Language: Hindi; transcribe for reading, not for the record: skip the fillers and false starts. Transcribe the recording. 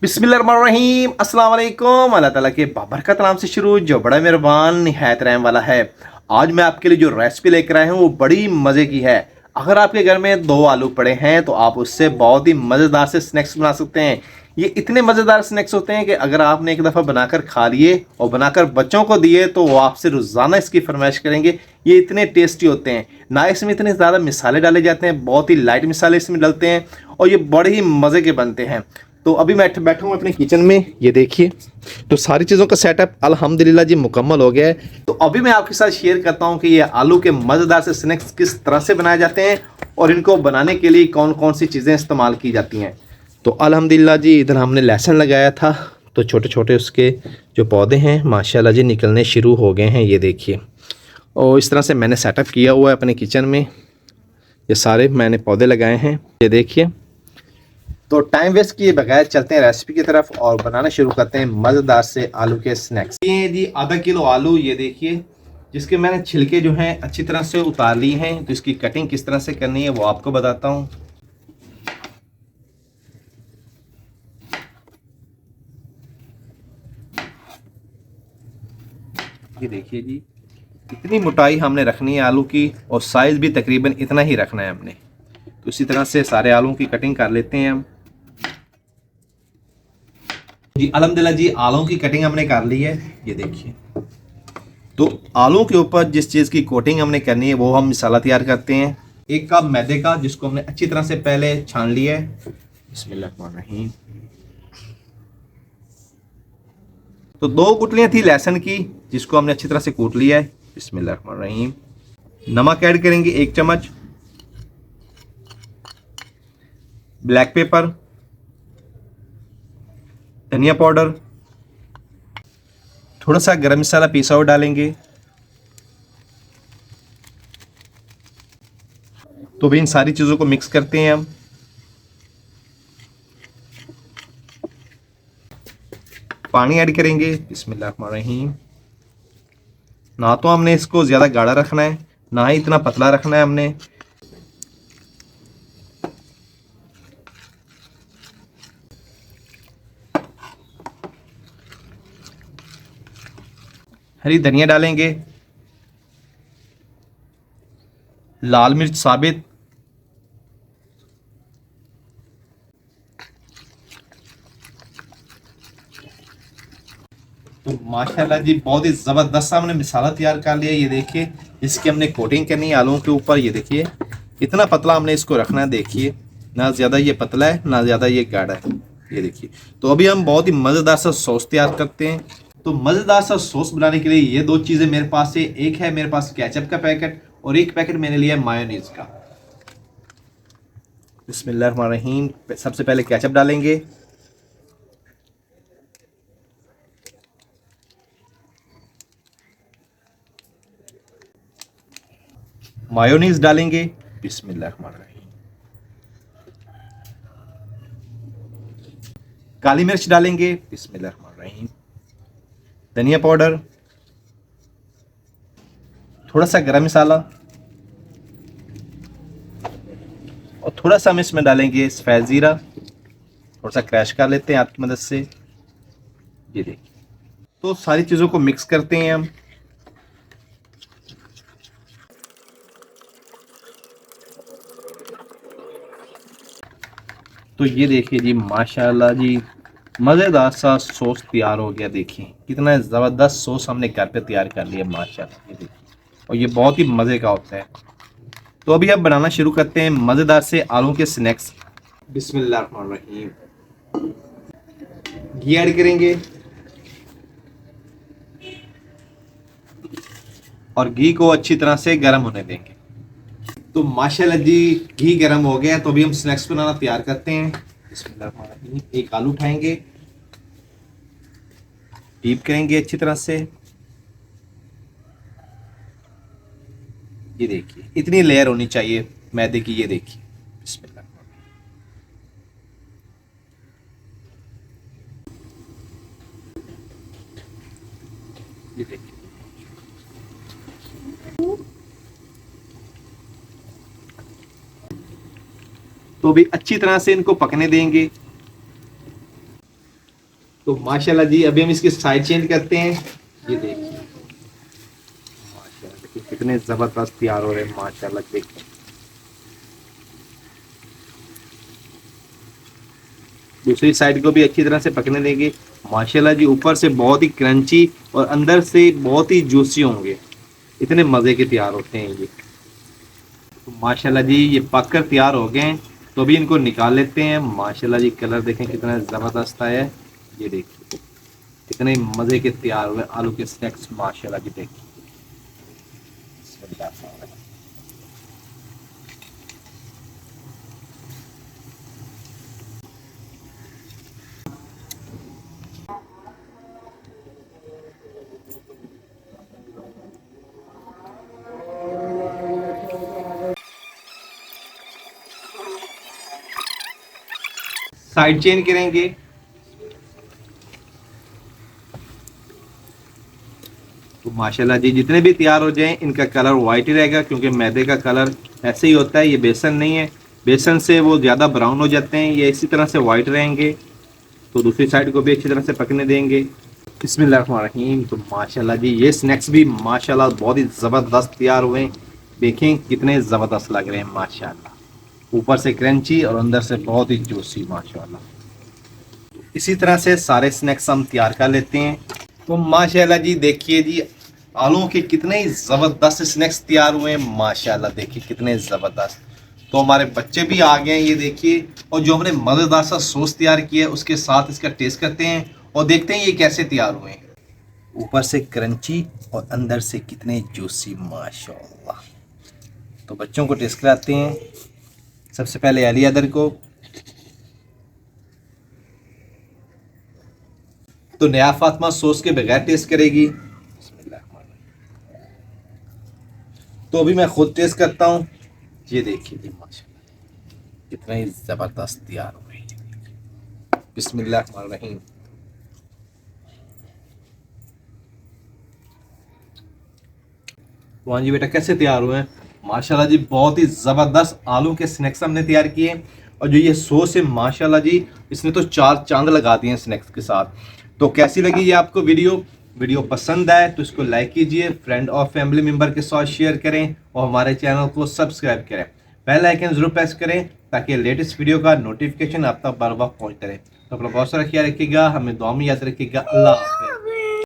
बिस्मिल्लाहिर्रहमानिर्रहीम अस्सलाम वालेकुम। अल्लाह ताला के बाबरकत नाम से शुरू जो बड़ा मेहरबान निहायत रहम वाला है। आज मैं आपके लिए जो रेसिपी लेकर आया हूँ वो बड़ी मज़े की है। अगर आपके घर में 2 आलू पड़े हैं तो आप उससे बहुत ही मज़ेदार से स्नैक्स बना सकते हैं। ये इतने मज़ेदार स्नैक्स होते हैं कि अगर आपने एक दफ़ा बनाकर खा लिए और बनाकर बच्चों को दिए तो वो आपसे रोज़ाना इसकी फरमाइश करेंगे। ये इतने टेस्टी होते हैं, ना इसमें इतने ज़्यादा मिसाले डाले जाते हैं, बहुत ही लाइट मिसाले इसमें डलते हैं और ये बड़े ही मज़े के बनते हैं। तो अभी मैं बैठा हूँ अपने किचन में, ये देखिए। तो सारी चीज़ों का सेटअप अल्हम्दुलिल्लाह जी मुकम्मल हो गया है। तो अभी मैं आपके साथ शेयर करता हूँ कि ये आलू के मज़ेदार से स्नैक्स किस तरह से बनाए जाते हैं और इनको बनाने के लिए कौन कौन सी चीज़ें इस्तेमाल की जाती हैं। तो अल्हम्दुलिल्लाह जी इधर हमने लहसुन लगाया था, तो छोटे छोटे उसके जो पौधे हैं माशाल्लाह जी निकलने शुरू हो गए हैं, ये देखिए। और इस तरह से मैंने सेटअप किया हुआ है अपने किचन में। ये सारे मैंने पौधे लगाए हैं, ये देखिए। तो टाइम वेस्ट किए बगैर चलते हैं रेसिपी की तरफ और बनाना शुरू करते हैं मज़ेदार से आलू के स्नैक्स। ये जी आधा किलो आलू, ये देखिए, जिसके मैंने छिलके जो हैं अच्छी तरह से उतार ली हैं। तो इसकी कटिंग किस तरह से करनी है वो आपको बताता हूँ। ये देखिए जी, इतनी मोटाई हमने रखनी है आलू की और साइज़ भी तकरीबन इतना ही रखना है हमने। तो इसी तरह से सारे आलू की कटिंग कर लेते हैं हम जी। अल्हम्दुलिल्लाह जी आलू की कटिंग हमने कर ली है, ये देखिए। तो आलू के ऊपर जिस चीज़ की कोटिंग हमने करनी है वो हम मसाला तैयार करते हैं। 1 कप मैदे का, जिसको हमने अच्छी तरह से पहले छान लिया है। बिस्मिल्लाहिर्रहमानिर्रहीम। तो 2 गुटलियां थी लहसुन की, जिसको हमने अच्छी तरह से कूट लिया है। बिस्मिल्लाहिर्रहमानिर्रहीम। नमक ऐड करेंगे 1 चम्मच, ब्लैक पेपर, धनिया पाउडर, थोड़ा सा गरम मसाला पिसा हुआ डालेंगे। तो भी इन सारी चीज़ों को मिक्स करते हैं हम। पानी ऐड करेंगे। बिस्मिल्लाहिर्रहमानिर्रहीम। ना तो हमने इसको ज़्यादा गाढ़ा रखना है, ना ही इतना पतला रखना है हमने। हरी धनिया डालेंगे, लाल मिर्च साबित, तो माशाल्लाह जी बहुत ही ज़बरदस्त हमने मसाला तैयार कर लिया। ये देखिए, इसकी हमने कोटिंग करनी है आलूओं के ऊपर। ये देखिए इतना पतला हमने इसको रखना है, देखिए, ना ज़्यादा ये पतला है ना ज़्यादा ये गाढ़ा है, ये देखिए। तो अभी हम बहुत ही मज़ेदार सा सॉस तैयार करते हैं। तो मज़ेदार सा सॉस बनाने के लिए ये 2 चीज़ें मेरे पास है। एक है मेरे पास केचप का पैकेट और एक पैकेट मैंने लिया है मायोनीज़ का। बिस्मिल्लाहिर्रहमानिर्रहीम। सबसे पहले केचप डालेंगे, मायोनीज डालेंगे। बिस्मिल्लाहिर्रहमानिर्रहीम। काली मिर्च डालेंगे। बिस्मिल्लाहिर्रहमानिर्रहीम। धनिया पाउडर, थोड़ा सा गरम मसाला और थोड़ा सा हम इसमें डालेंगे सफ़ेद ज़ीरा। थोड़ा सा क्रैश कर लेते हैं आपकी मदद से, ये देखिए। तो सारी चीज़ों को मिक्स करते हैं हम। तो ये देखिए जी, माशाल्लाह जी मज़ेदार सा सॉस तैयार हो गया। देखिए कितना ज़बरदस्त सॉस हमने घर पे तैयार कर लिया माशाल्लाह, ये देखिए। और ये बहुत ही मज़े का होता है। तो अभी अब बनाना शुरू करते हैं मज़ेदार से आलू के स्नैक्स। बिस्मिल्लाहिर्रहमानिर्रहीम। घी ऐड करेंगे और घी को अच्छी तरह से गर्म होने देंगे। तो माशाल्लाह जी घी गर्म हो गया, तो अभी हम स्नैक्स बनाना तैयार करते हैं। बिस्मिल्लाहिर्रहमानिर्रहीम। एक आलू उठाएंगे, डीप करेंगे अच्छी तरह से, ये देखिए इतनी लेयर होनी चाहिए मैदे की, ये देखिए। बिस्मिल्लाह। ये देखिए, तो भी अच्छी तरह से इनको पकने देंगे। तो माशाल्लाह जी अभी हम इसकी साइड चेंज करते हैं। ये देखिए माशाल्लाह, देखिए कितने जबरदस्त तैयार हो रहे हैं माशाल्लाह। देखिए दूसरी साइड को भी अच्छी तरह से पकने देंगे। माशाल्लाह जी ऊपर से बहुत ही क्रंची और अंदर से बहुत ही जूसी होंगे, इतने मज़े के तैयार होते हैं ये। तो माशाल्लाह जी ये पक कर तैयार हो गए हैं, तो अभी इनको निकाल लेते हैं। माशाल्लाह जी कलर देखें कितना ज़बरदस्त आया है। ये देखिए कितने मज़े के तैयार हुए आलू के स्नैक्स माशाल्लाह जी। देखिए साइड चेंज करेंगे। तो माशाल्लाह जी जितने भी तैयार हो जाएं इनका कलर वाइट ही रहेगा, क्योंकि मैदे का कलर ऐसे ही होता है, ये बेसन नहीं है। बेसन से वो ज़्यादा ब्राउन हो जाते हैं, ये इसी तरह से वाइट रहेंगे। तो दूसरी साइड को भी अच्छी तरह से पकने देंगे। बिस्मिल्लाहिर्रहमानिर्रहीम। तो माशाल्लाह जी ये स्नैक्स भी माशाल्लाह बहुत ही ज़बरदस्त तैयार हुए। देखें कितने ज़बरदस्त लग रहे हैं माशाल्लाह, ऊपर से क्रंची और अंदर से बहुत ही जूसी माशाल्लाह। इसी तरह से सारे स्नैक्स हम तैयार कर लेते हैं। तो माशाल्लाह जी देखिए जी आलू के कितने ही ज़बरदस्त स्नैक्स तैयार हुए हैं माशाल्लाह। देखिए कितने ज़बरदस्त। तो हमारे बच्चे भी आ गए हैं, ये देखिए। और जो हमने मज़ेदार सा सॉस तैयार किया है उसके साथ इसका टेस्ट करते हैं और देखते हैं ये कैसे तैयार हुए हैं। ऊपर से क्रंची और अंदर से कितने जूसी माशाल्लाह। तो बच्चों को टेस्ट कराते हैं। सबसे पहले अली अदर को। तो नया फातिमा सॉस के बगैर टेस्ट करेगी। तो अभी मैं खुद टेस्ट करता हूँ। ये देखिए जी माशाल्लाह कितना ही ज़बरदस्त तैयार हो रही है। बिस्मिल्लाहिर्रहमानिर्रहीम। तो हाँ जी बेटा कैसे तैयार हुए हैं? माशाल्लाह जी बहुत ही ज़बरदस्त आलू के स्नैक्स हमने तैयार किए। और जो ये सॉस है माशाल्लाह जी इसने तो चार चांद लगा दिए हैं स्नैक्स के साथ। तो कैसी लगी ये आपको वीडियो पसंद आए तो इसको लाइक कीजिए, फ्रेंड और फैमिली मेम्बर के साथ शेयर करें और हमारे चैनल को सब्सक्राइब करें। बेल आइकन जरूर प्रेस करें ताकि लेटेस्ट वीडियो का नोटिफिकेशन आप तक बर वक्त पहुँचते रहे। तो अपना बहुत सारा ख्याल रखिएगा, हमें दुआ में याद रखिएगा। अल्लाह हाफ़िज़।